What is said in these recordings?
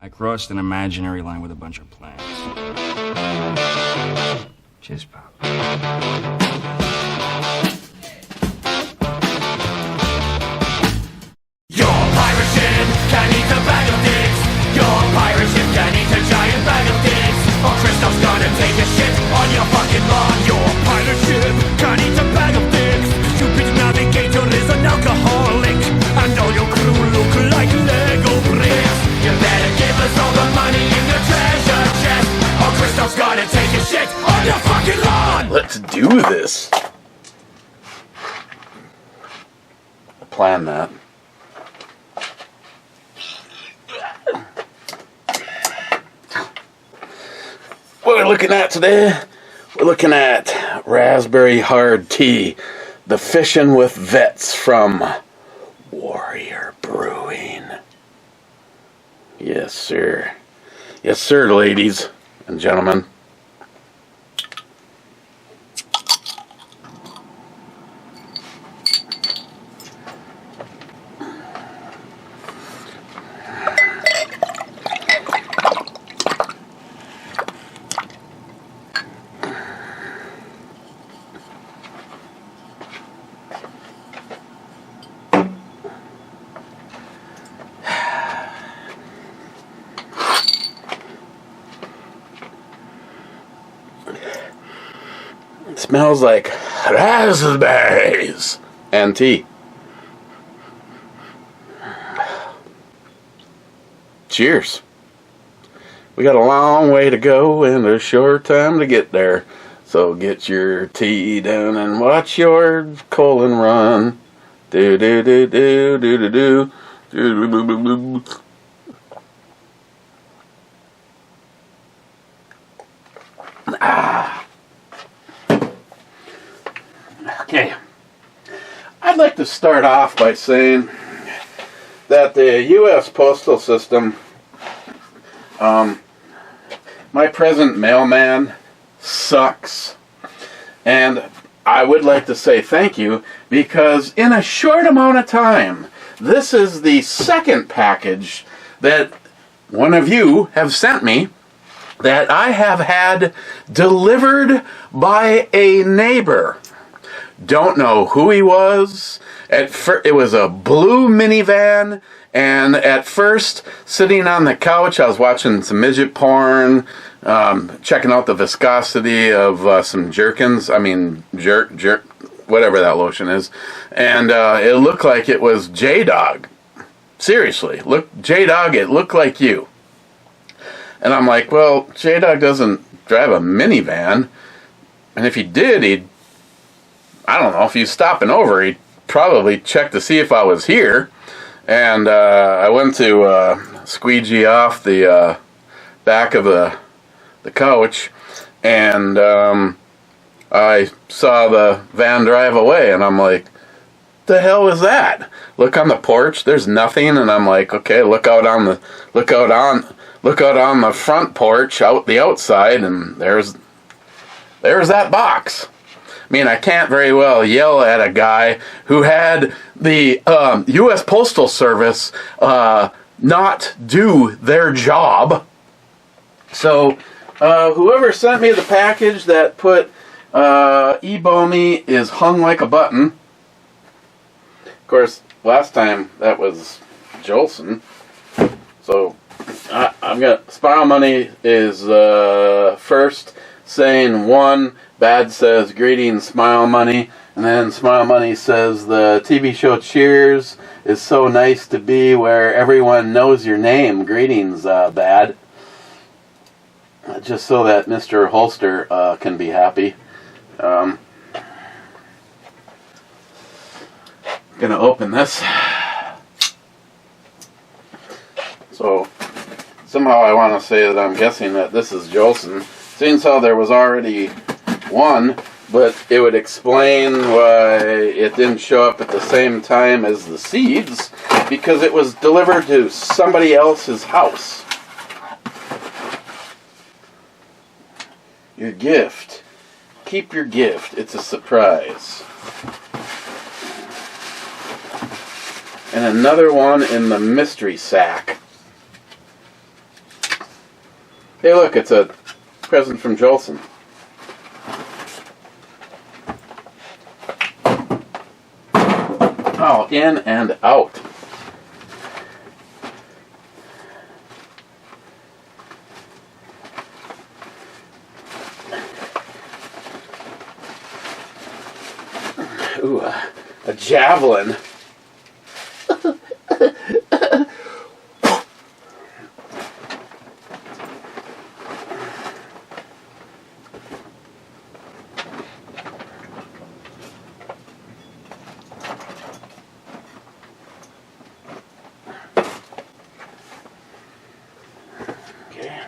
I crossed an imaginary line with a bunch of plants. Cheers, pal. Your pirate ship can eat a bag of dicks. Your pirate ship can eat a giant bag of dicks. Or Kristoff's gonna take a shit on your fucking lawn. Your pirate ship can eat a bag of dicks. Stupid navigator is an alcoholic, and all your crew look like Lego bricks. You better give us all the money in your treasure chest, or Kristoff's gonna take a shit on your fucking lawn. Let's do this. I planned that. What we're looking at today, we're looking at raspberry hard tea, the Fishing with Vets from Warrior Brewing. Yes, sir. Yes, sir, ladies and gentlemen. It smells like raspberries and tea. Cheers. We got a long way to go and a short time to get there. So get your tea down and watch your colon run. Do do do do do do do do do do do. Okay, I'd like to start off by saying that the U.S. Postal System, my present mailman, sucks. And I would like to say thank you, because in a short amount of time, this is the second package that one of you have sent me that I have had delivered by a neighbor. Don't know who he was. It was a blue minivan, and at first, sitting on the couch, I was watching some midget porn, checking out the viscosity of some Jerkins. I mean, whatever that lotion is. And it looked like it was J-Dog. Seriously, J-Dog, it looked like you. And I'm like, well, J-Dog doesn't drive a minivan, and if he did, I don't know, if he's stopping over, he'd probably check to see if I was here. And I went to squeegee off the back of the couch, and I saw the van drive away, and I'm like, the hell was that? Look on the porch, there's nothing, and I'm like, okay, look out on the front porch, out the outside, and there's that box. I mean, I can't very well yell at a guy who had the U.S. Postal Service not do their job. So, whoever sent me the package that put Ebomi is hung like a button. Of course, last time that was Jolson. So, I'm gonna. Smile Money is first saying one. Bad says, greetings, Smile Money. And then Smile Money says, the TV show Cheers is so nice to be where everyone knows your name. Greetings, Bad. Just so that Mr. Holster can be happy. Gonna open this. So, somehow I want to say that I'm guessing that this is Jolson. Seeing how there was already one, but it would explain why it didn't show up at the same time as the seeds, because it was delivered to somebody else's house. Your gift. Keep your gift. It's a surprise. And another one in the mystery sack. Hey, look, it's a present from Jolson. Oh, in and out. Ooh, a javelin. Okay.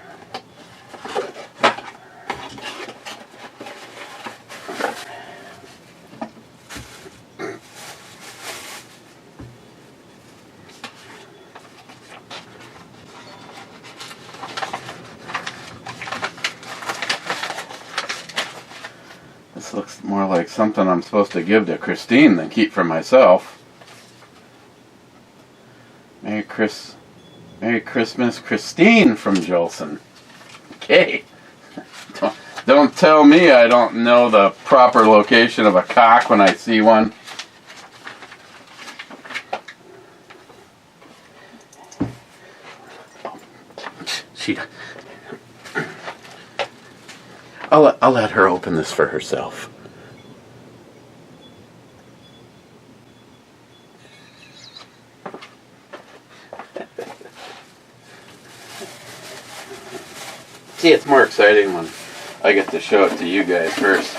This looks more like something I'm supposed to give to Christine than keep for myself. Merry Christmas, Christine from Jolson. Okay. Don't tell me I don't know the proper location of a cock when I see one. I'll let her open this for herself. See, it's more exciting when I get to show it to you guys first.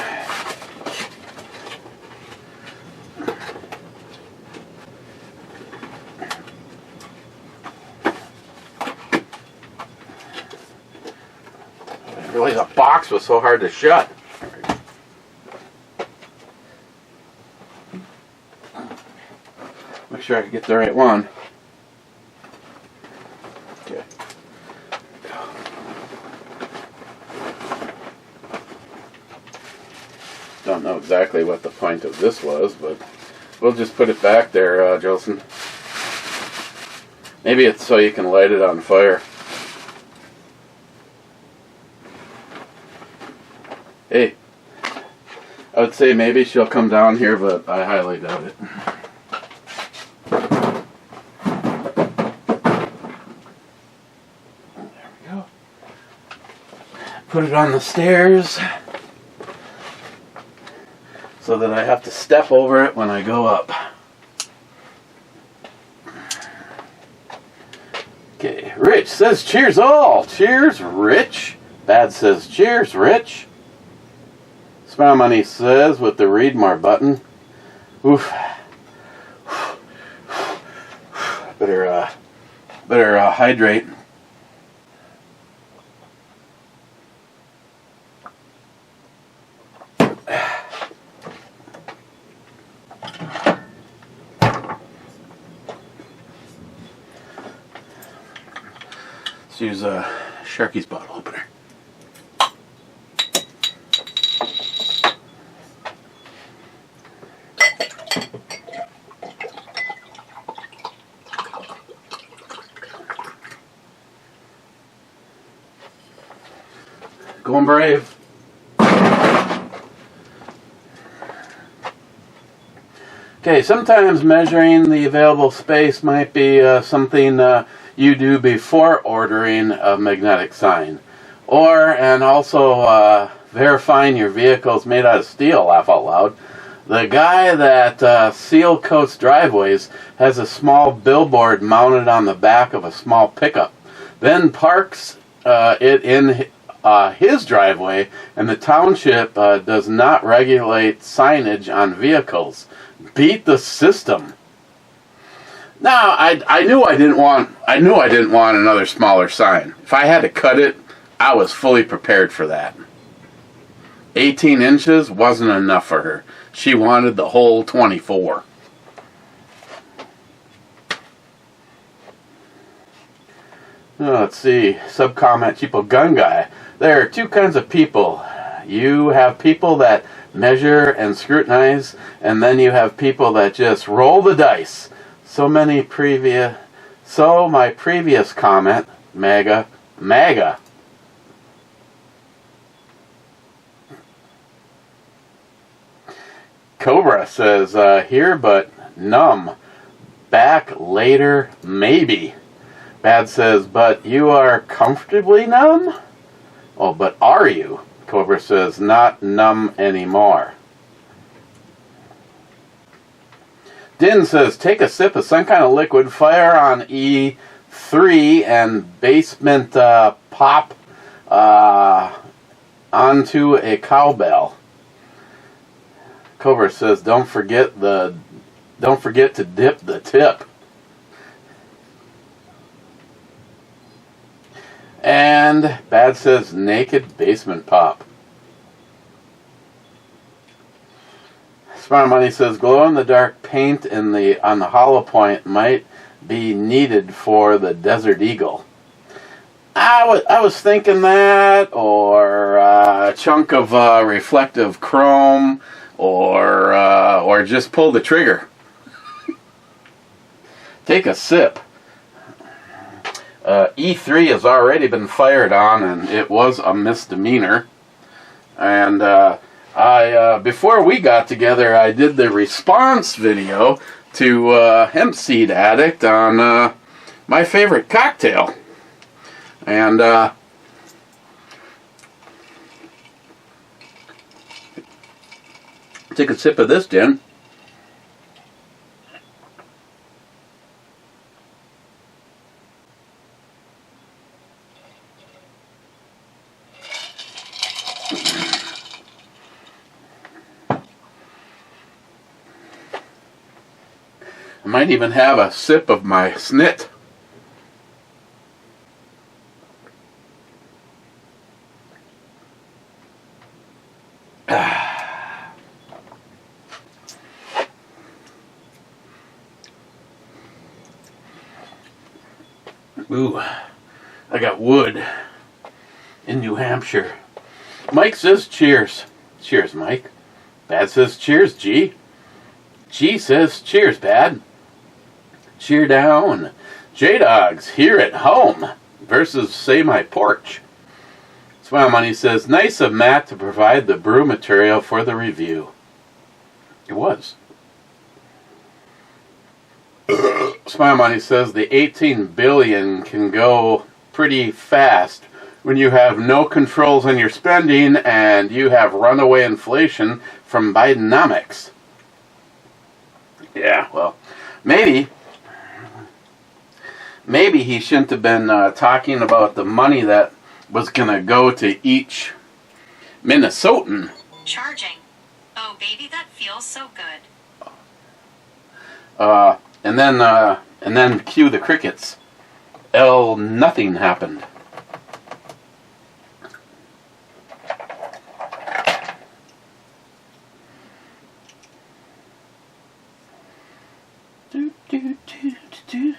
Really, the box was so hard to shut. Make sure I get the right one. Okay. Don't know exactly what the point of this was, but we'll just put it back there, Jolson. Maybe it's so you can light it on fire. Hey, I would say maybe she'll come down here, but I highly doubt it. There we go. Put it on the stairs so that I have to step over it when I go up. Okay, Rich says cheers all. Cheers, Rich. Bad says cheers, Rich. Smile Money says with the read more button. Oof. Better hydrate. Let's use a Sharky's bottle opener. Going brave. Okay, sometimes measuring the available space might be something you do before ordering a magnetic sign. And also verifying your vehicle is made out of steel, laugh out loud. The guy that seal coats driveways has a small billboard mounted on the back of a small pickup, then parks it in his driveway, and the township does not regulate signage on vehicles. Beat the system. Now, I knew I didn't want another smaller sign. If I had to cut it, I was fully prepared for that. 18 inches wasn't enough for her. She wanted the whole 24. Let's see. Sub-comment, Cheapo Gun Guy. There are two kinds of people. You have people that measure and scrutinize, and then you have people that just roll the dice. So my previous comment, MAGA, Cobra says, here but numb. Back later, maybe. Bad says, but you are comfortably numb? Oh, but are you? Cobra says, not numb anymore. Din says, take a sip of some kind of liquid, fire on E3 and basement pop onto a cowbell. Cobra says, don't forget to dip the tip. And Bad says, naked basement pop. Smart Money says, glow-in-the-dark paint on the hollow point might be needed for the Desert Eagle. I was thinking that, or a chunk of reflective chrome, or just pull the trigger. Take a sip. E3 has already been fired on, and it was a misdemeanor. And before we got together, I did the response video to Hemp Seed Addict on my favorite cocktail. And take a sip of this, Jen. I might even have a sip of my snit. Ooh, I got wood in New Hampshire. Mike says cheers. Cheers, Mike. Bad says cheers, G. G says cheers, Bad. Cheer down. J-Dogs here at home versus Say My Porch. Smile Money says, nice of Matt to provide the brew material for the review. It was. Smile Money says, the 18 billion can go pretty fast when you have no controls on your spending and you have runaway inflation from Bidenomics. Yeah, well, maybe he shouldn't have been talking about the money that was going to go to each Minnesotan. Charging. Oh, baby, that feels so good. And then cue the crickets. Nothing happened. Do, do, do, do.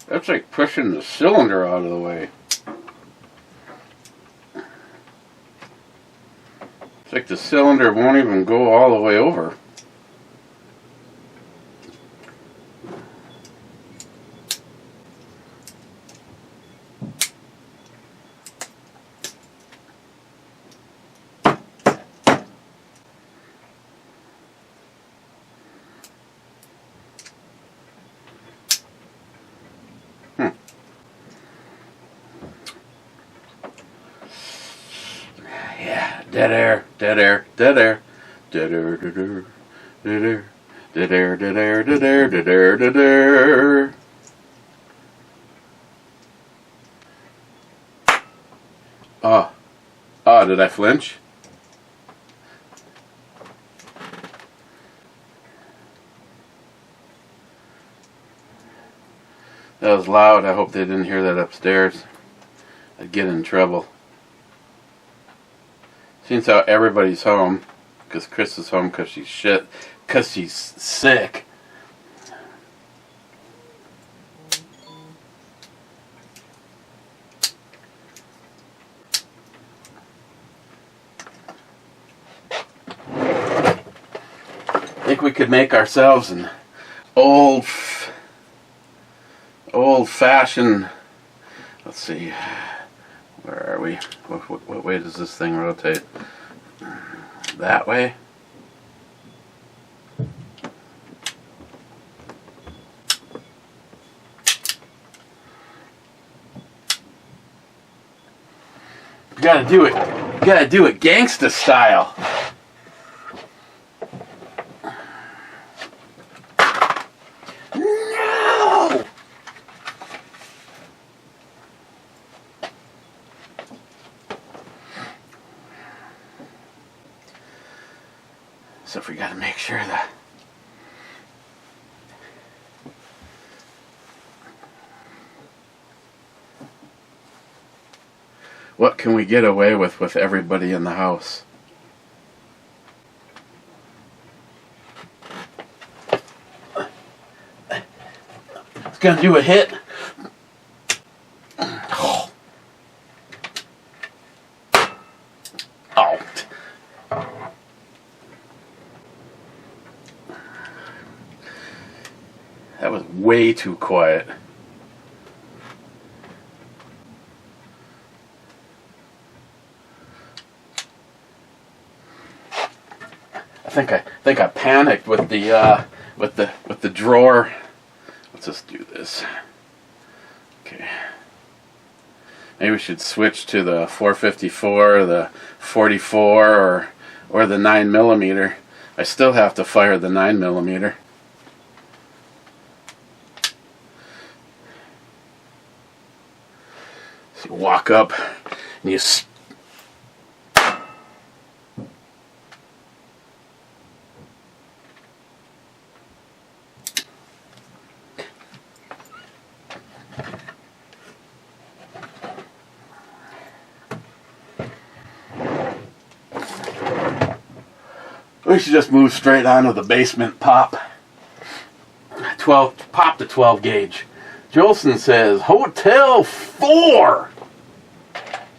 That's like pushing the cylinder out of the way. It's like the cylinder won't even go all the way over. Dead air, dead air, dead air. Dead air, dead air, dead air. Dead air, dead air, dead air, dead air, dead air. Did I flinch? That was loud. I hope they didn't hear that upstairs. I'd get in trouble. Seems how everybody's home, because Chris is home because she's sick. I think we could make ourselves an old-fashioned. Let's see. Where are we? What way does this thing rotate? That way? You gotta do it. You gotta do it gangsta style. No! So if we gotta make sure that what can we get away with everybody in the house? It's gonna do a hit. Oh. Oh. That was way too quiet. I think I panicked with the drawer. Let's just do this. Okay. Maybe we should switch to the 454, the 44, or the 9mm. I still have to fire the 9mm. So you walk up and you we should just move straight onto the basement pop. Pop the 12 gauge. Jolson says, Hotel 4!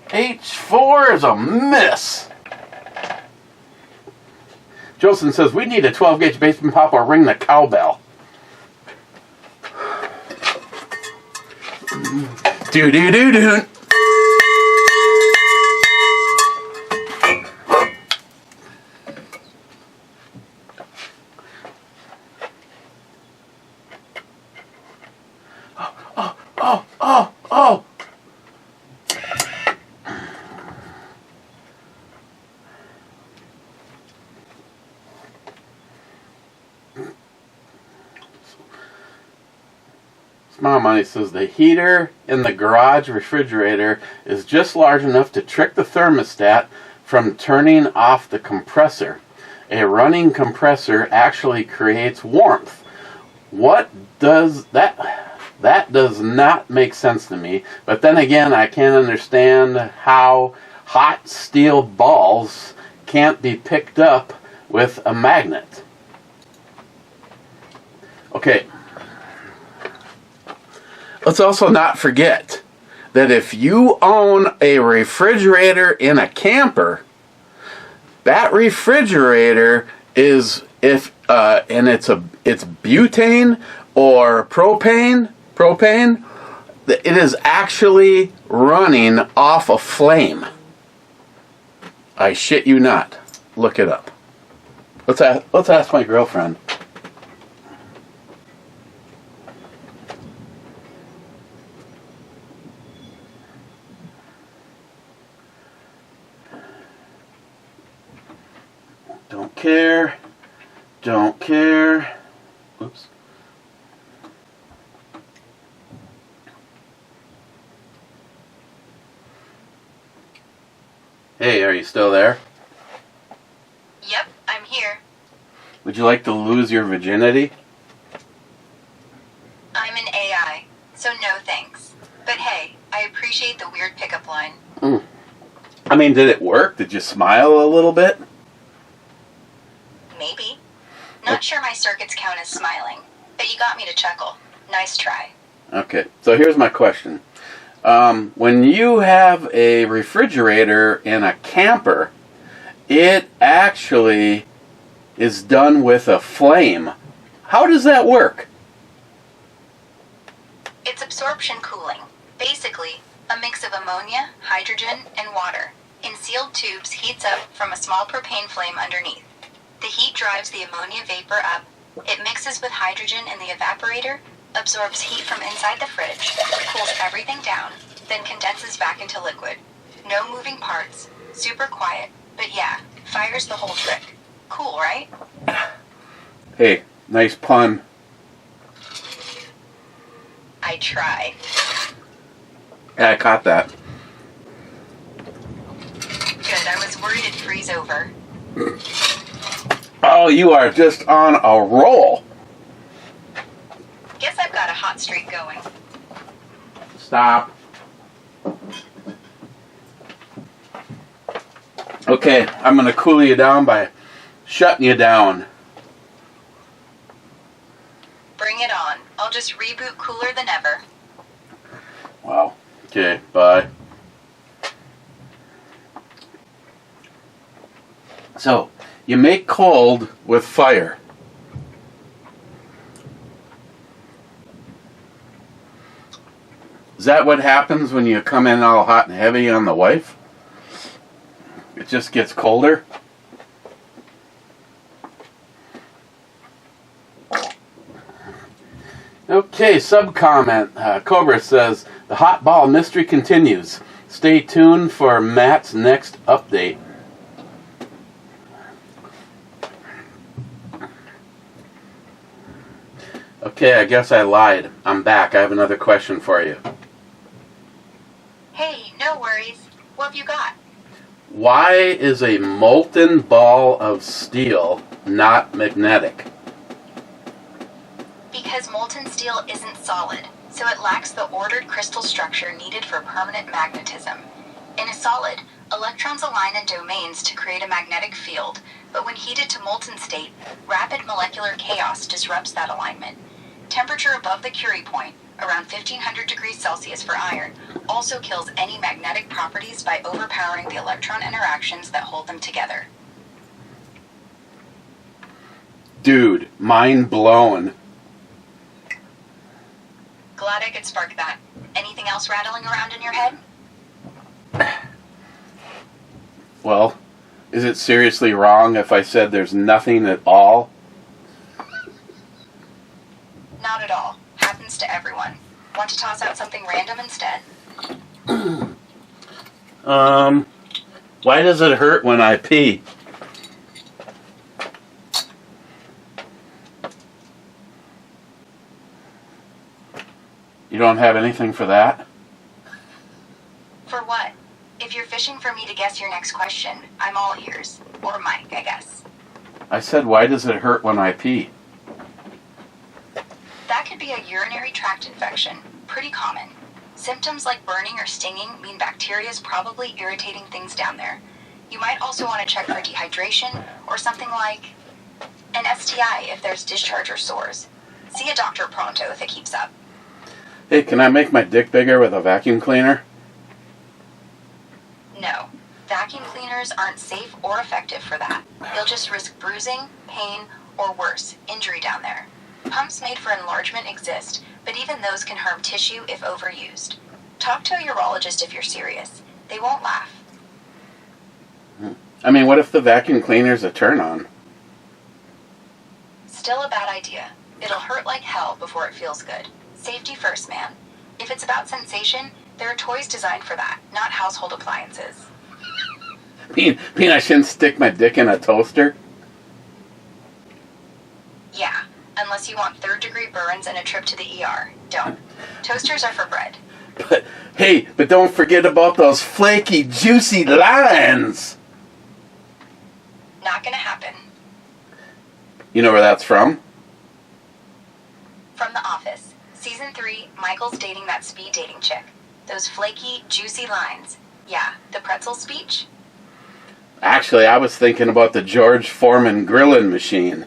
H4 is a miss. Jolson says, we need a 12 gauge basement pop or ring the cowbell. Do-do-do-do. Oh! Smile Money says the heater in the garage refrigerator is just large enough to trick the thermostat from turning off the compressor. A running compressor actually creates warmth. What does that... That does not make sense to me, but then again, I can't understand how hot steel balls can't be picked up with a magnet. Okay. Let's also not forget that if you own a refrigerator in a camper, that refrigerator is it's butane or propane, it is actually running off a flame. I shit you not. Look it up. Let's ask my girlfriend. Don't care. Don't care. Oops. Hey, are you still there? Yep, I'm here. Would you like to lose your virginity? I'm an AI, so mean, did it work? Did you smile a little bit? Maybe. Not sure my circuits count as smiling, but you got me to chuckle. Nice try. Okay, so here's my question. When you have a refrigerator in a camper, it actually is done with a flame. How does that work? It's absorption cooling. Basically, a mix of ammonia, hydrogen, and water in sealed tubes heats up from a small propane flame underneath. The heat drives the ammonia vapor up. It mixes with hydrogen in the evaporator, absorbs heat from inside the fridge, cools everything down, then condenses back into liquid. No moving parts, super quiet, but yeah, fires the whole trick. Cool, right? Hey, nice pun. I try. Yeah, I caught that. Good, I was worried it'd freeze over. Oh, you are just on a roll. Guess I've got a hot streak going. Stop. Okay, I'm going to cool you down by shutting you down. Bring it on. I'll just reboot cooler than ever. Wow. Okay, bye. So, you make cold with fire. Is that what happens when you come in all hot and heavy on the wife? It just gets colder? Okay, sub-comment. Cobra says, the hot ball mystery continues. Stay tuned for Matt's next update. Okay, I guess I lied. I'm back. I have another question for you. Hey, no worries. What have you got? Why is a molten ball of steel not magnetic? Because molten steel isn't solid, so it lacks the ordered crystal structure needed for permanent magnetism. In a solid, electrons align in domains to create a magnetic field, but when heated to molten state, rapid molecular chaos disrupts that alignment. Temperature above the Curie point, around 1500 degrees Celsius for iron, also kills any magnetic properties by overpowering the electron interactions that hold them together. Dude, mind blown. Glad I could spark that. Anything else rattling around in your head? Well, is it seriously wrong if I said there's nothing at all? Not at all. Happens to everyone. Want to toss out something random instead? Why does it hurt when I pee? You don't have anything for that? For what? If you're fishing for me to guess your next question, I'm all ears. Or Mike, I guess. I said, why does it hurt when I pee? That could be a urinary tract infection. Pretty common. Symptoms like burning or stinging mean bacteria is probably irritating things down there. You might also want to check for dehydration or something like an STI if there's discharge or sores. See a doctor pronto if it keeps up. Hey, can I make my dick bigger with a vacuum cleaner? No. Vacuum cleaners aren't safe or effective for that. You'll just risk bruising, pain, or worse, injury down there. Pumps made for enlargement exist, but even those can harm tissue if overused. Talk to a urologist if you're serious. They won't laugh. I mean, what if the vacuum cleaner's a turn-on? Still a bad idea. It'll hurt like hell before it feels good. Safety first, man. If it's about sensation, there are toys designed for that, not household appliances. Mean I shouldn't stick my dick in a toaster? Yeah, unless you want third-degree burns and a trip to the ER. Don't. Toasters are for bread. But don't forget about those flaky, juicy lines! Not gonna happen. You know where that's from? From The Office. Season 3, Michael's dating that speed dating chick. Those flaky, juicy lines. Yeah, the pretzel speech? Actually, I was thinking about the George Foreman grilling machine.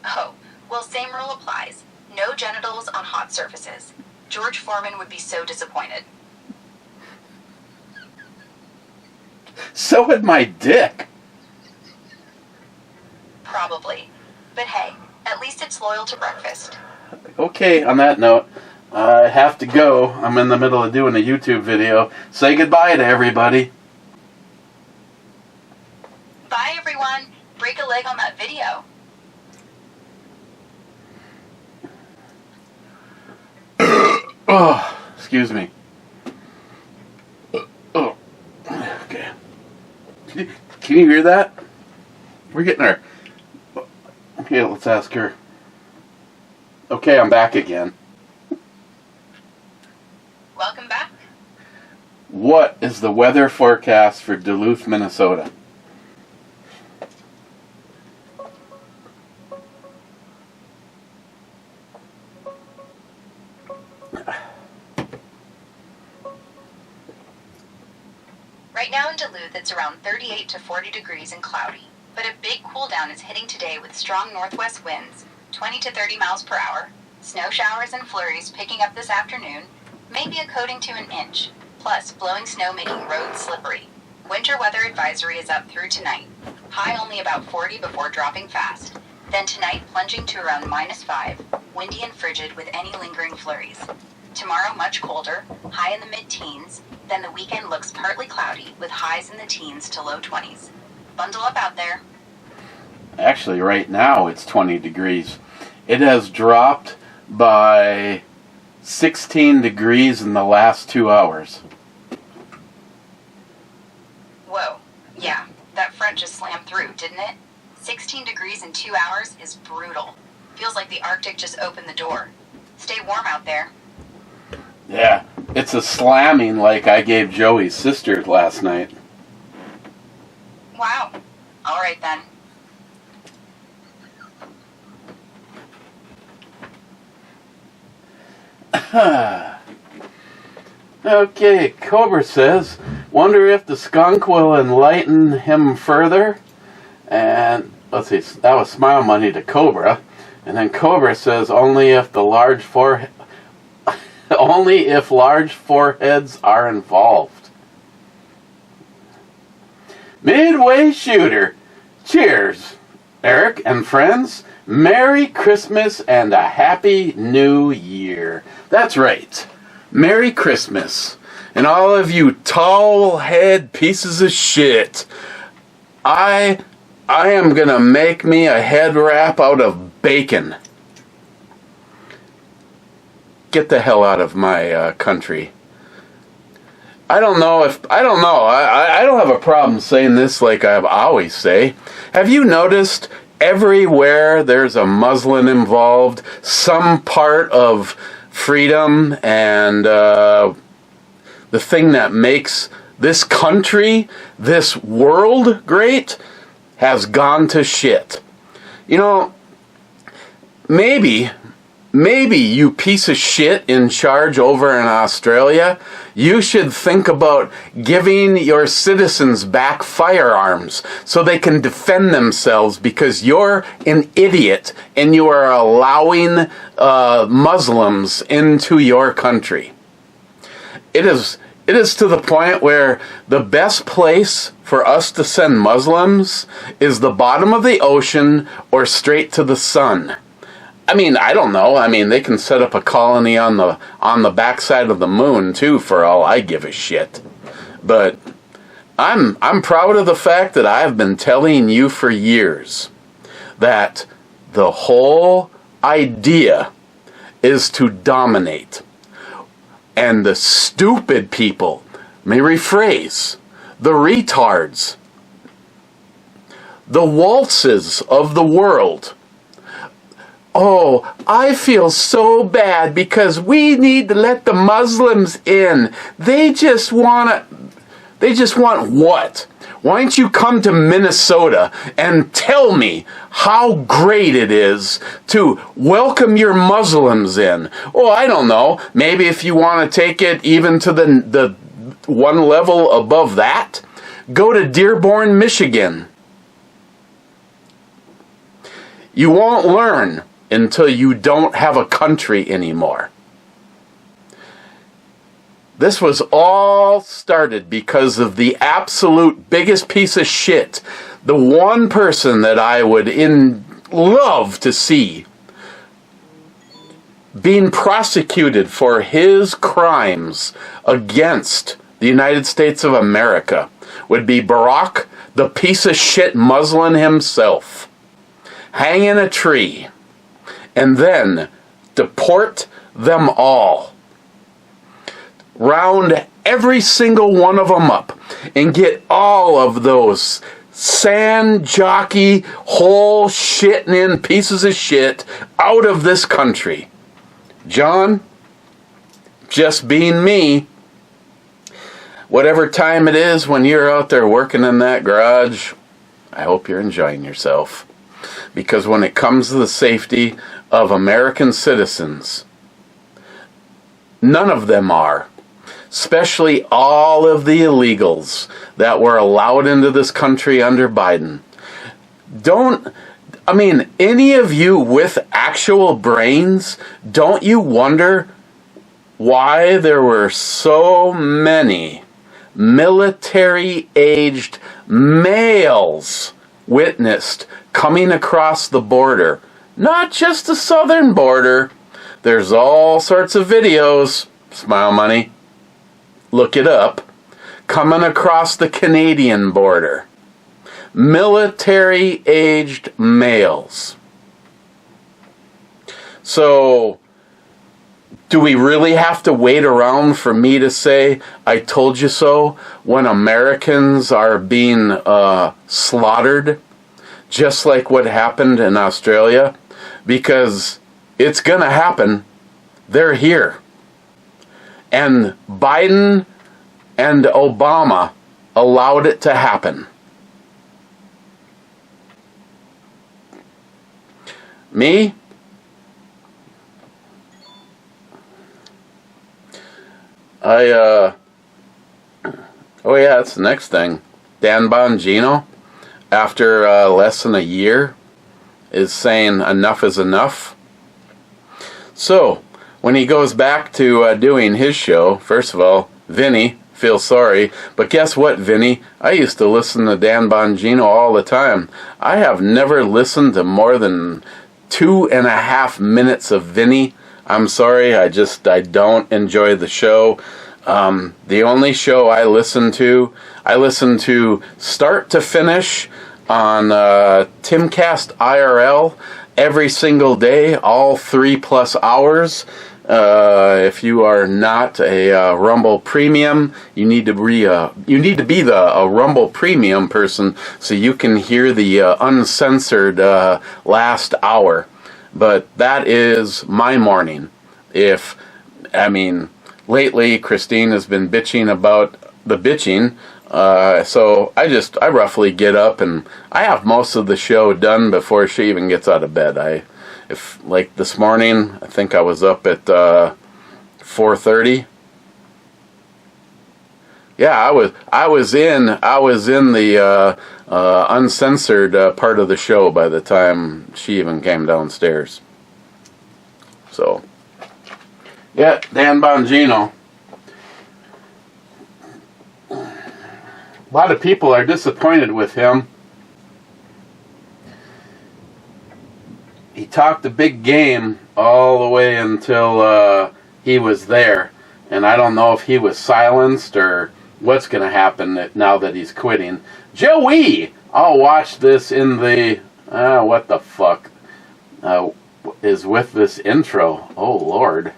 Oh, well, same rule applies. No genitals on hot surfaces. George Foreman would be so disappointed. So would my dick. Probably. But hey, at least it's loyal to breakfast. Okay, on that note, I have to go. I'm in the middle of doing a YouTube video. Say goodbye to everybody. Bye, everyone. Break a leg on that video. Oh, excuse me. Oh, okay. Can you hear that? We're getting our... Okay, let's ask her. Okay, I'm back again. Welcome back. What is the weather forecast for Duluth, Minnesota? Right now in Duluth, it's around 38 to 40 degrees and cloudy. But a big cool down is hitting today with strong northwest winds, 20 to 30 miles per hour, snow showers and flurries picking up this afternoon, maybe a coating to an inch, plus blowing snow making roads slippery. Winter weather advisory is up through tonight. High only about 40 before dropping fast. Then tonight plunging to around -5, windy and frigid with any lingering flurries. Tomorrow much colder, high in the mid-teens. Then the weekend looks partly cloudy with highs in the teens to low 20s. Bundle up out there. Actually, right now it's 20 degrees. It has dropped by 16 degrees in the last 2 hours. Whoa, yeah, that front just slammed through, didn't it? 16 degrees in 2 hours is brutal. Feels like the Arctic just opened the door. Stay warm out there. Yeah, it's a slamming like I gave Joey's sister last night. Wow. All right then. Okay, Cobra says, wonder if the skunk will enlighten him further. And let's see, that was smile money to Cobra. And then Cobra says, only if large foreheads are involved. Midway Shooter. Cheers, Eric and friends. Merry Christmas and a Happy New Year. That's right. Merry Christmas. And all of you towel head pieces of shit. I am gonna make me a head wrap out of bacon. Get the hell out of my country. I don't know. I don't have a problem saying this like I always say. Have you noticed everywhere there's a Muslim involved, some part of freedom and the thing that makes this country, this world great, has gone to shit. You know, maybe you piece of shit in charge over in Australia, you should think about giving your citizens back firearms so they can defend themselves, because you're an idiot and you are allowing Muslims into your country. It is to the point where the best place for us to send Muslims is the bottom of the ocean or straight to the sun. I mean, I don't know. I mean, they can set up a colony on the backside of the moon too, for all I give a shit. But I'm proud of the fact that I've been telling you for years that the whole idea is to dominate. And the stupid people, may rephrase, the retards, the waltzes of the world. Oh, I feel so bad because we need to let the Muslims in. They just want what? Why don't you come to Minnesota and tell me how great it is to welcome your Muslims in? Oh, I don't know. Maybe if you want to take it even to the one level above that, go to Dearborn, Michigan. You won't learn until you don't have a country anymore. This was all started because of the absolute biggest piece of shit. The one person that I would love to see being prosecuted for his crimes against the United States of America would be Barack, the piece of shit Muslim himself. Hang in a tree and then deport them all. Round every single one of them up and get all of those sand jockey, hole shitting in pieces of shit out of this country. John, just being me, whatever time it is when you're out there working in that garage, I hope you're enjoying yourself. Because when it comes to the safety of American citizens, none of them are. Especially all of the illegals that were allowed into this country under Biden. Any of you with actual brains, don't you wonder why there were so many military-aged males witnessed coming across the border? Not just the southern border. There's all sorts of videos, Smile Money, look it up, coming across the Canadian border. Military-aged males. So, do we really have to wait around for me to say, I told you so, when Americans are being slaughtered, just like what happened in Australia? Because it's going to happen. They're here. And Biden and Obama allowed it to happen. Me? Oh yeah, that's the next thing. Dan Bongino, after less than a year, is saying enough is enough. So, when he goes back to doing his show, first of all, Vinny, feel sorry, but guess what, Vinny? I used to listen to Dan Bongino all the time. I have never listened to more than 2.5 minutes of Vinny. I'm sorry, I don't enjoy the show. The only show I listen to start to finish on Timcast IRL every single day, all 3+ hours. If you are not a Rumble Premium, you need to be the Rumble Premium person so you can hear the uncensored last hour. But that is my morning. Lately Christine has been bitching about the bitching. So I roughly get up and I have most of the show done before she even gets out of bed. Like this morning, I think I was up at 4:30. Yeah, I was in the uncensored part of the show by the time she even came downstairs. So, yeah, Dan Bongino. A lot of people are disappointed with him. He talked a big game all the way until he was there. And I don't know if he was silenced or what's going to happen now that he's quitting. Joey! I'll watch this in the... what the fuck is with this intro? Oh, Lord.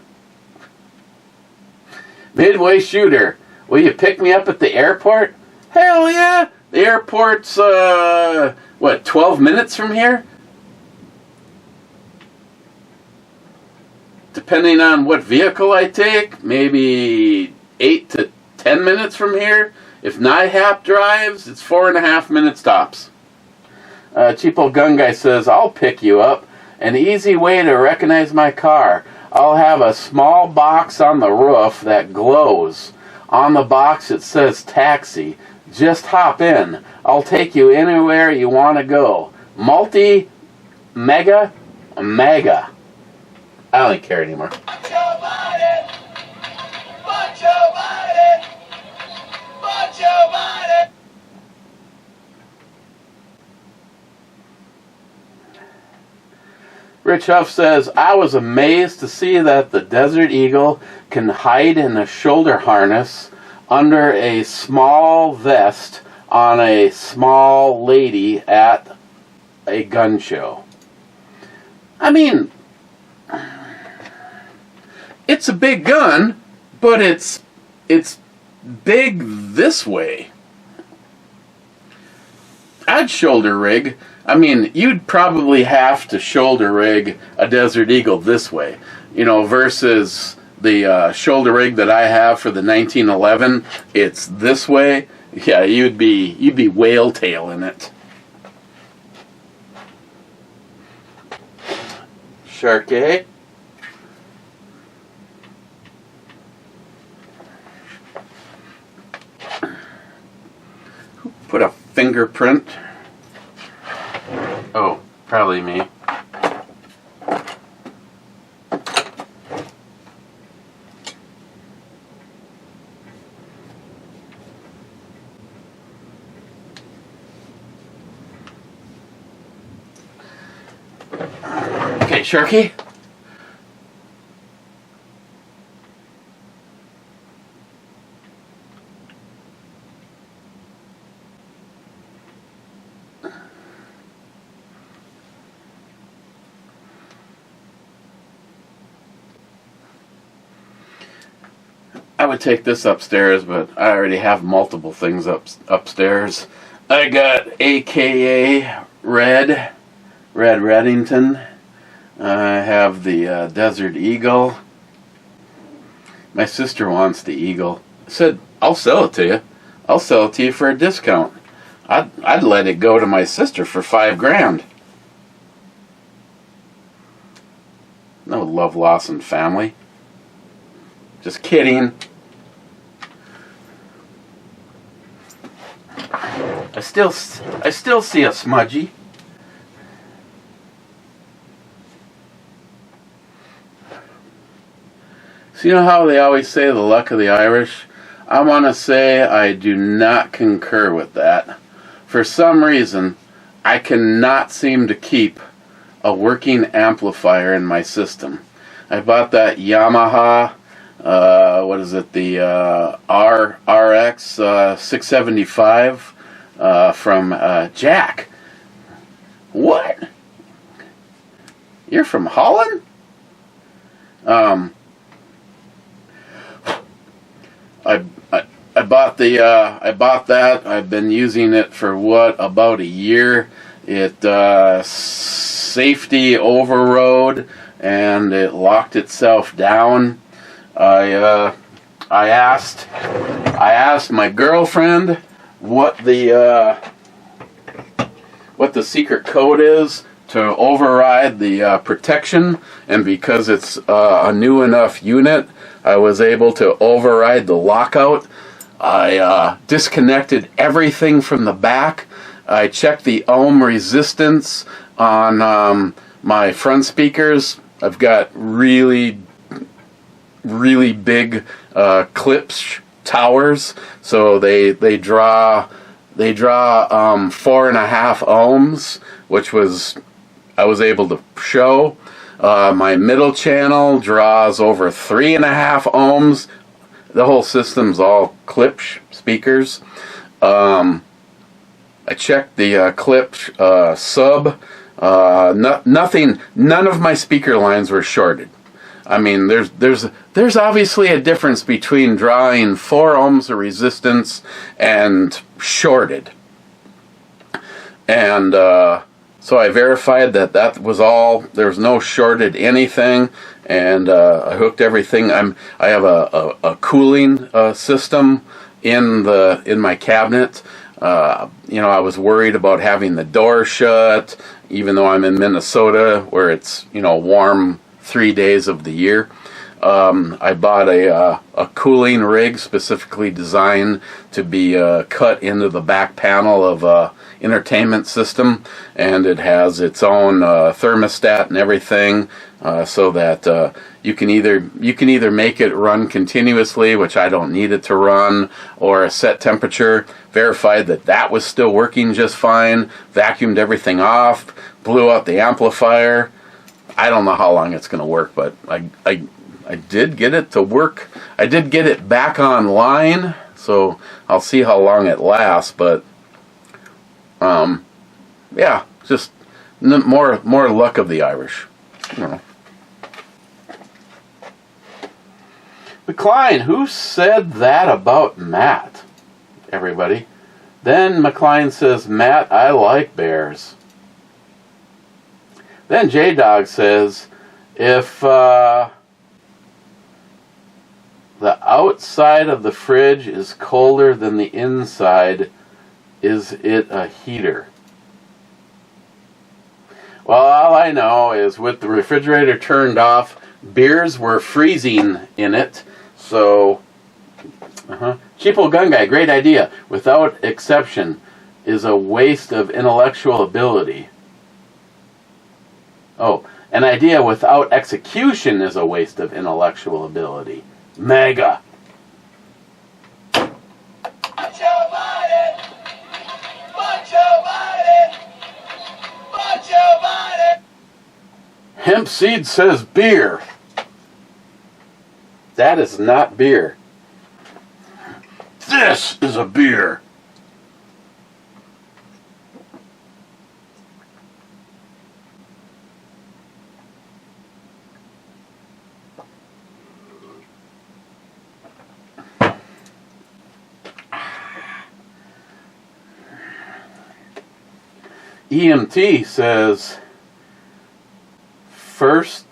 Midway Shooter. Will you pick me up at the airport? Hell yeah! The airport's, 12 minutes from here? Depending on what vehicle I take, maybe 8 to 10 minutes from here. If NIHAP drives, it's 4.5 minutes tops. Cheapo Gun Guy says, I'll pick you up. An easy way to recognize my car. I'll have a small box on the roof that glows. On the box it says taxi. Just hop in. I'll take you anywhere you want to go. Mega. I don't care anymore. Rich Huff says, I was amazed to see that the Desert Eagle can hide in a shoulder harness under a small vest on a small lady at a gun show. I mean, it's a big gun, but it's big this way. I'd shoulder rig. I mean, you'd probably have to shoulder rig a Desert Eagle this way, versus the shoulder rig that I have for the 1911. It's this way. Yeah, you'd be whale tailing it. Sharkey. Who put a fingerprint? Oh, probably me. Okay, Sharky. I would take this upstairs, but I already have multiple things upstairs. I got AKA Red Reddington. I have the Desert Eagle. My sister wants the Eagle. I said, I'll sell it to you. I'll sell it to you for a discount. I'd let it go to my sister for $5,000. No Love Lawson family. Just kidding. I still see a smudgy. So you know how they always say the luck of the Irish? I want to say I do not concur with that. For some reason, I cannot seem to keep a working amplifier in my system. I bought that Yamaha, the RX 675 from Jack. What? You're from Holland? I bought that. I've been using it for about a year. It safety overrode and it locked itself down. I asked my girlfriend what the secret code is to override the protection, and because it's a new enough unit, I was able to override the lockout. I disconnected everything from the back. I checked the ohm resistance on my front speakers. I've got really big clips towers, so they draw 4.5 ohms, which I was able to show. My middle channel draws over 3.5 ohms. The whole system's all clip speakers. I checked the clip sub. None of my speaker lines were shorted. I mean, there's obviously a difference between drawing 4 ohms of resistance and shorted. And so I verified that was all. There was no shorted anything, and I hooked everything. I have a cooling system in my cabinet. I was worried about having the door shut, even though I'm in Minnesota, where it's warm 3 days of the year. I bought a cooling rig specifically designed to be cut into the back panel of a entertainment system, and it has its own thermostat and everything, so that you can either make it run continuously, which I don't need it to run, or a set temperature. Verified that was still working just fine. Vacuumed everything off. Blew out the amplifier. I don't know how long it's going to work, but I did get it to work. I did get it back online, so I'll see how long it lasts. But yeah, just more luck of the Irish. You know. McLean, who said that about Matt? Everybody. Then McLean says, Matt, I like bears. Then J-Dog says, if the outside of the fridge is colder than the inside, is it a heater? Well, all I know is with the refrigerator turned off, beers were freezing in it. So, Cheapo Gun Guy, great idea. Without exception is a waste of intellectual ability. Oh, an idea without execution is a waste of intellectual ability. Mega. Hemp Seed says beer. That is not beer. This is a beer. EMT says 1st.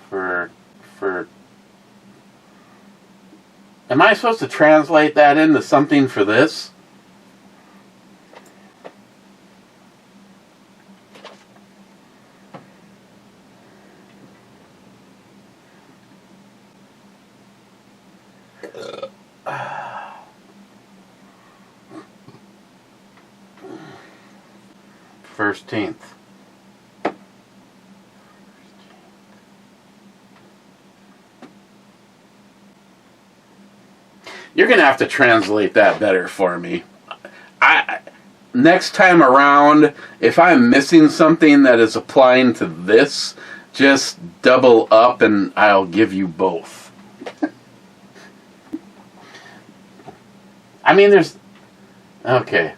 for am I supposed to translate that into something for this? Firsteenth. You're going to have to translate that better for me. Next time around, if I'm missing something that is applying to this, just double up and I'll give you both. I mean, there's... Okay.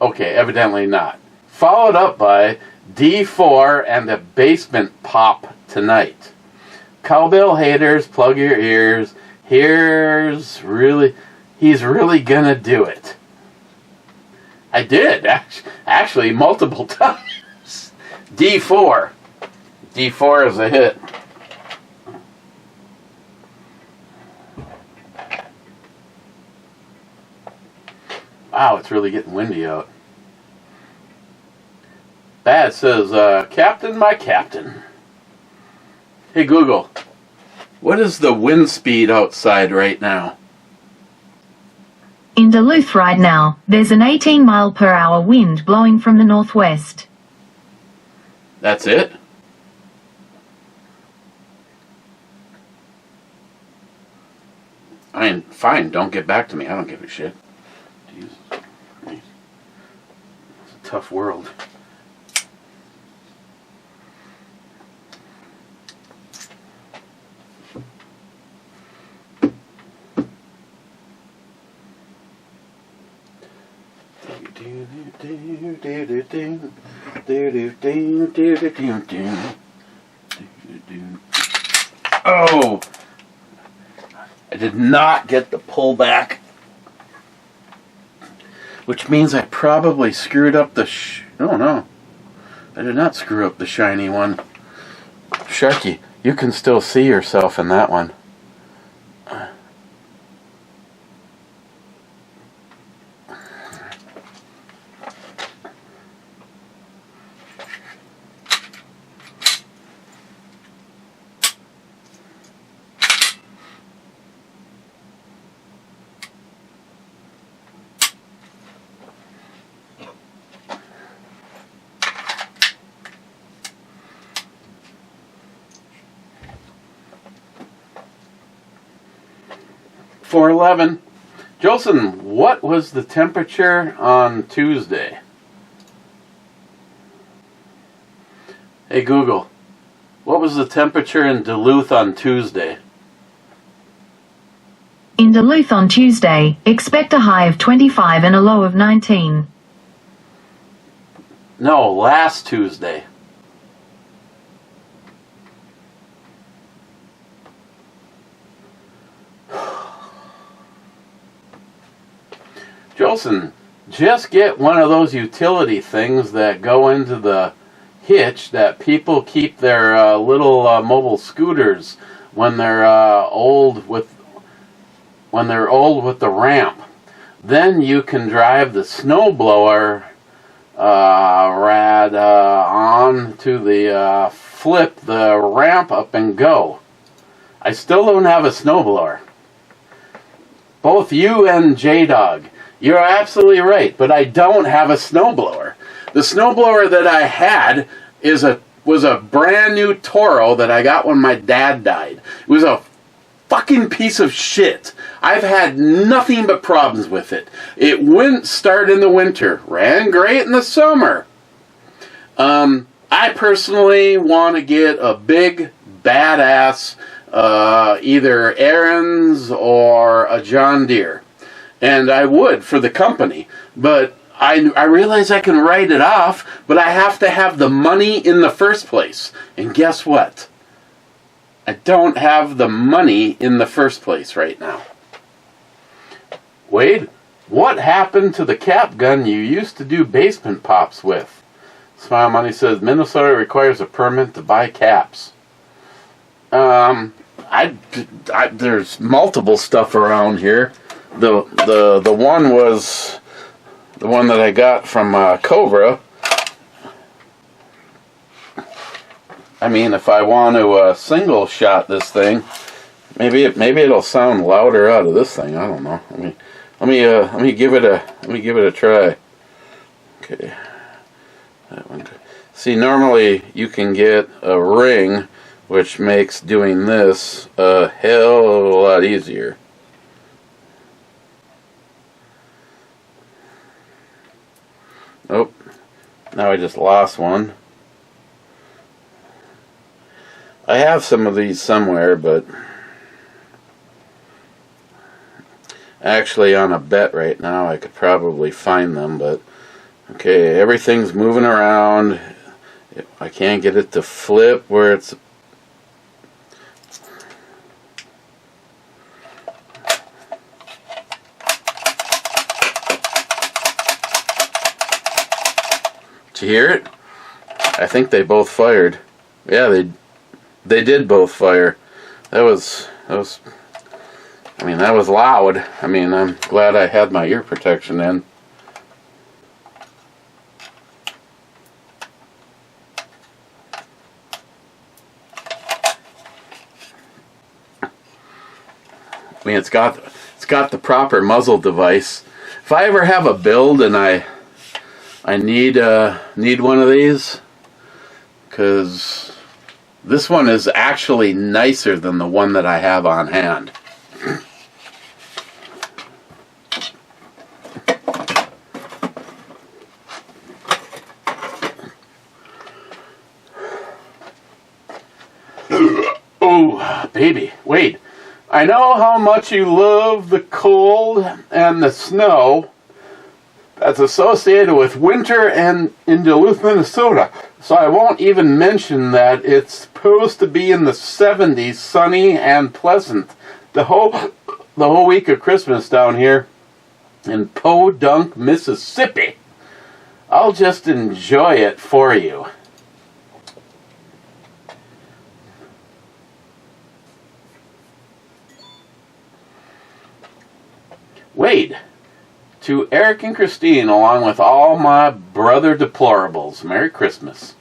Okay, evidently not. Followed up by D4 and the basement pop tonight. Cowbell haters, plug your ears. He's really gonna do it. I did, actually multiple times. D4. D4 is a hit. Wow, it's really getting windy out. Bad says, Captain, my captain. Hey Google, what is the wind speed outside right now? In Duluth right now, there's an 18-mile-per-hour wind blowing from the northwest. That's it? I mean, fine, don't get back to me. I don't give a shit. Jesus Christ. It's a tough world. Oh! I did not get the pullback. which means I probably screwed up the oh no, I did not screw up the shiny one. Sharky, you can still see yourself in that one. .411. Jolson, what was the temperature on Tuesday? Hey Google, what was the temperature in Duluth on Tuesday? In Duluth on Tuesday, expect a high of 25 and a low of 19. No, last Tuesday. Jolson, just get one of those utility things that go into the hitch that people keep their little mobile scooters when they're old with the ramp. Then you can drive the snowblower rad on to the flip the ramp up and go. I still don't have a snowblower. Both you and J-Dog. You're absolutely right, but I don't have a snowblower. The snowblower that I had was a brand new Toro that I got when my dad died. It was a fucking piece of shit. I've had nothing but problems with it. It wouldn't start in the winter, ran great in the summer. I personally want to get a big, badass, either Aaron's or a John Deere. And I would for the company, but I realize I can write it off, but I have to have the money in the first place. And guess what? I don't have the money in the first place right now. Wade, what happened to the cap gun you used to do basement pops with? Smile Money says Minnesota requires a permit to buy caps. There's multiple stuff around here. The one was the one that I got from Cobra. I mean, if I want to single shot this thing, maybe it'll sound louder out of this thing. I don't know. Let me give it a try. Okay. That one. See, normally you can get a ring, which makes doing this a hell of a lot easier. Oh, now I just lost one. I have some of these somewhere, but actually on a bet right now I could probably find them, but okay, everything's moving around. I can't get it to flip where it's Did you hear it? I think they both fired. Yeah, they did both fire. That was loud. I mean, I'm glad I had my ear protection in. I mean, it's got the proper muzzle device. If I ever have a build and I need one of these, because this one is actually nicer than the one that I have on hand. Oh, baby, wait. I know how much you love the cold and the snow that's associated with winter and in Duluth, Minnesota. So I won't even mention that it's supposed to be in the 70s, sunny and pleasant the whole week of Christmas down here. in Podunk, Mississippi. I'll just enjoy it for you. Wade, to Eric and Christine, along with all my brother deplorables, Merry Christmas.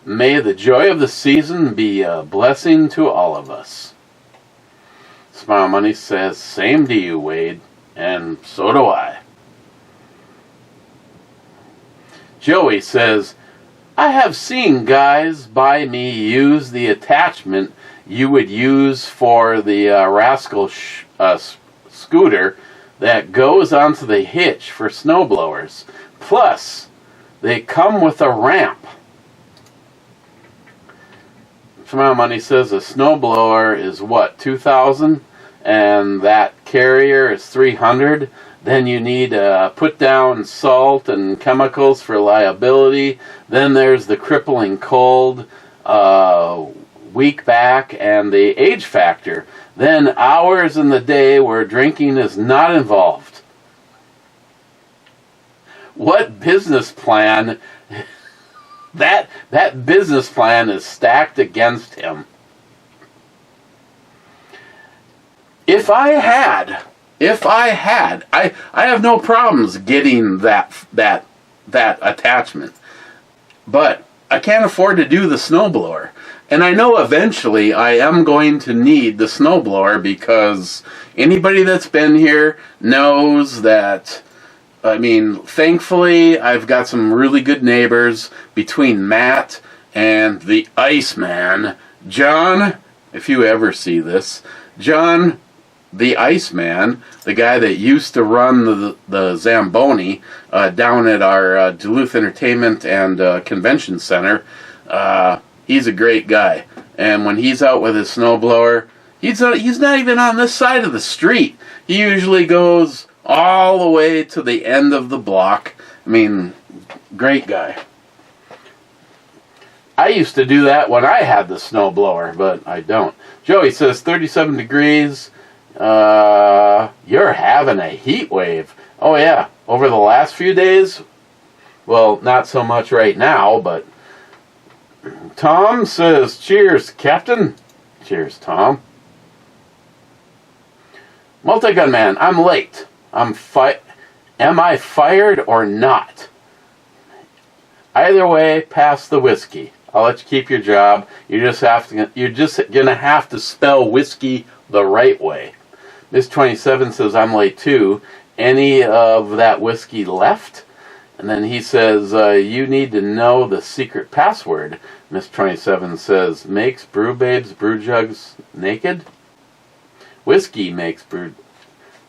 May the joy of the season be a blessing to all of us. Smile Money says, same to you, Wade, and so do I. Joey says, I have seen guys by me use the attachment you would use for the Rascal scooter that goes onto the hitch for snowblowers. Plus, they come with a ramp. Smile Money says a snowblower is what, 2,000? And that carrier is 300. Then you need to put down salt and chemicals for liability. Then there's the crippling cold, weak back, and the age factor. Then hours in the day where drinking is not involved. What business plan? That business plan is stacked against him. If I had, I have no problems getting that attachment, but I can't afford to do the snowblower. And I know eventually I am going to need the snowblower because anybody that's been here knows that, I mean, thankfully I've got some really good neighbors between Matt and the Iceman. John, if you ever see this, John, the Iceman, the guy that used to run the Zamboni down at our Duluth Entertainment and Convention Center, he's a great guy. And when he's out with his snowblower, he's not even on this side of the street. He usually goes all the way to the end of the block. I mean, great guy. I used to do that when I had the snowblower, but I don't. Joey says 37 degrees. You're having a heat wave. Oh yeah, over the last few days. Well, not so much right now, but Tom says, cheers, Captain. Cheers, Tom. Multi-Gun Man, I'm late. Am I fired or not? Either way, pass the whiskey. I'll let you keep your job. You're just gonna have to spell whiskey the right way. Miss 27 says, I'm late too. Any of that whiskey left? And then he says, you need to know the secret password. Miss 27 says, makes brew babes brew jugs naked? Whiskey makes brew...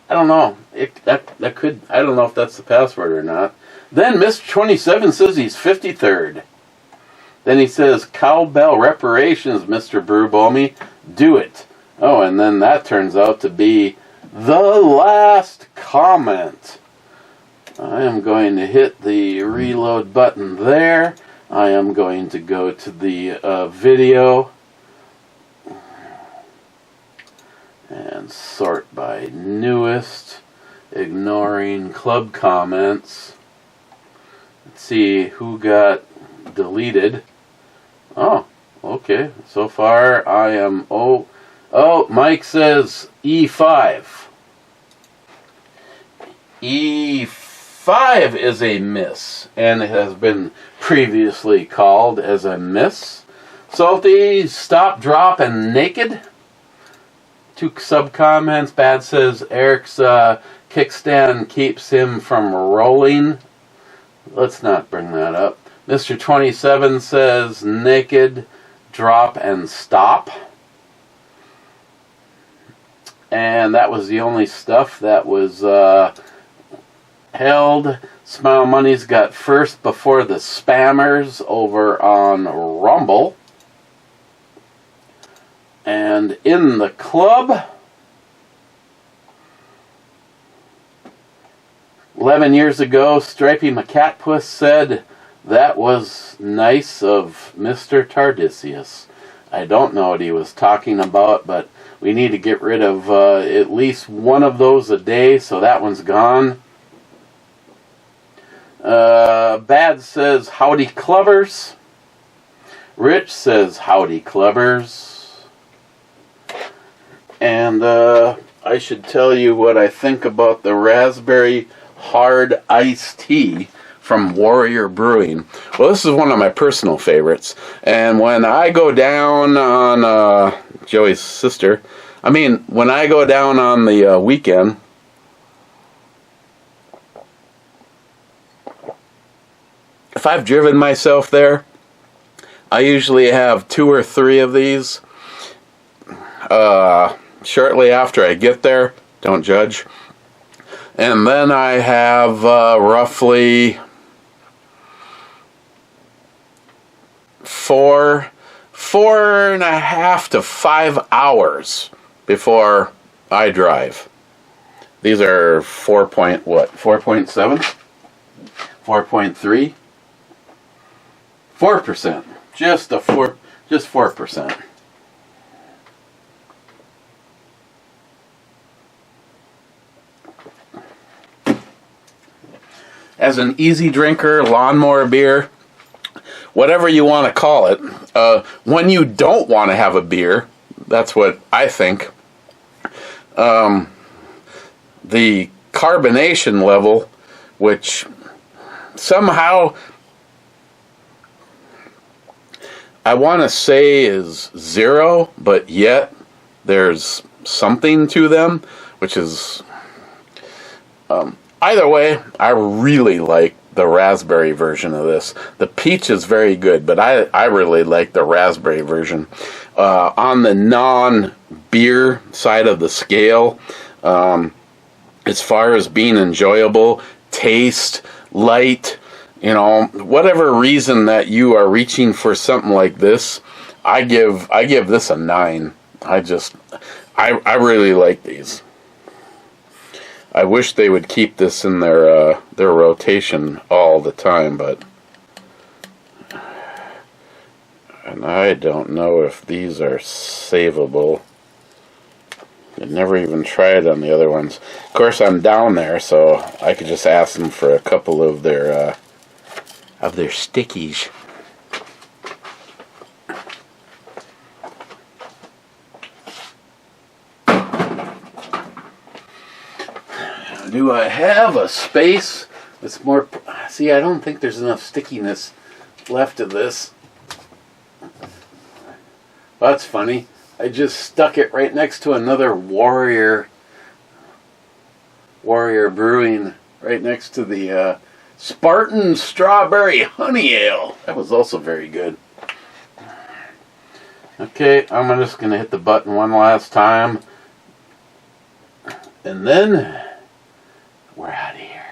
I don't know. That could... I don't know if that's the password or not. Then Miss 27 says he's 53rd. Then he says, cowbell reparations, Mr. Brewbomy. Do it. Oh, and then that turns out to be the last comment. I am going to hit the reload button there. I am going to go to the video and sort by newest, ignoring club comments. Let's see who got deleted. Oh, okay. So far I am... Oh, Mike says E5. E5 is a miss, and it has been previously called as a miss. Salty, stop, drop, and naked. 2 sub-comments. Bad says Eric's kickstand keeps him from rolling. Let's not bring that up. Mr. 27 says naked, drop, and stop. And that was the only stuff that was held. Smile Money's got first before the spammers over on Rumble. And in the club, 11 years ago, Stripey McCatpuss said, that was nice of Mr. Tardisius. I don't know what he was talking about, but we need to get rid of at least one of those a day, so that one's gone. Bad says, howdy clubbers. Rich says, howdy clubbers. And I should tell you what I think about the raspberry hard iced tea from Warrior Brewing. Well, this is one of my personal favorites. And when I go down on Joey's sister, when I go down on the weekend, if I've driven myself there, I usually have 2 or 3 of these shortly after I get there. Don't judge. And then I have roughly 4.5 to 5 hours before I drive. These are 4.7? 4.3? 4%. Just 4%. As an easy drinker, lawnmower beer, whatever you want to call it, when you don't want to have a beer, that's what I think, the carbonation level, which somehow I want to say is 0, but yet there's something to them, which is either way, I really like the raspberry version of this. The peach is very good, but I really like the raspberry version. On the non-beer side of the scale, as far as being enjoyable, taste, light, whatever reason that you are reaching for something like this, I give this a 9. I really like these. I wish they would keep this in their rotation all the time, and I don't know if these are savable. I never even tried on the other ones. Of course, I'm down there, so I could just ask them for a couple of their stickies. Do I have a space that's more... See, I don't think there's enough stickiness left of this. Well, that's funny. I just stuck it right next to another Warrior Brewing, right next to the Spartan Strawberry Honey Ale. That was also very good. Okay, I'm just going to hit the button one last time. And then we're out of here.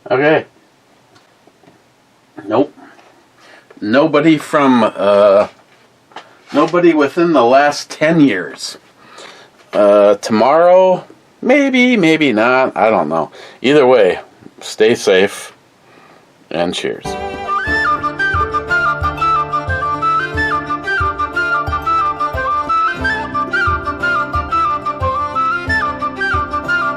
Okay. Nope. Nobody within the last 10 years. Tomorrow, maybe not. I don't know. Either way, stay safe and cheers.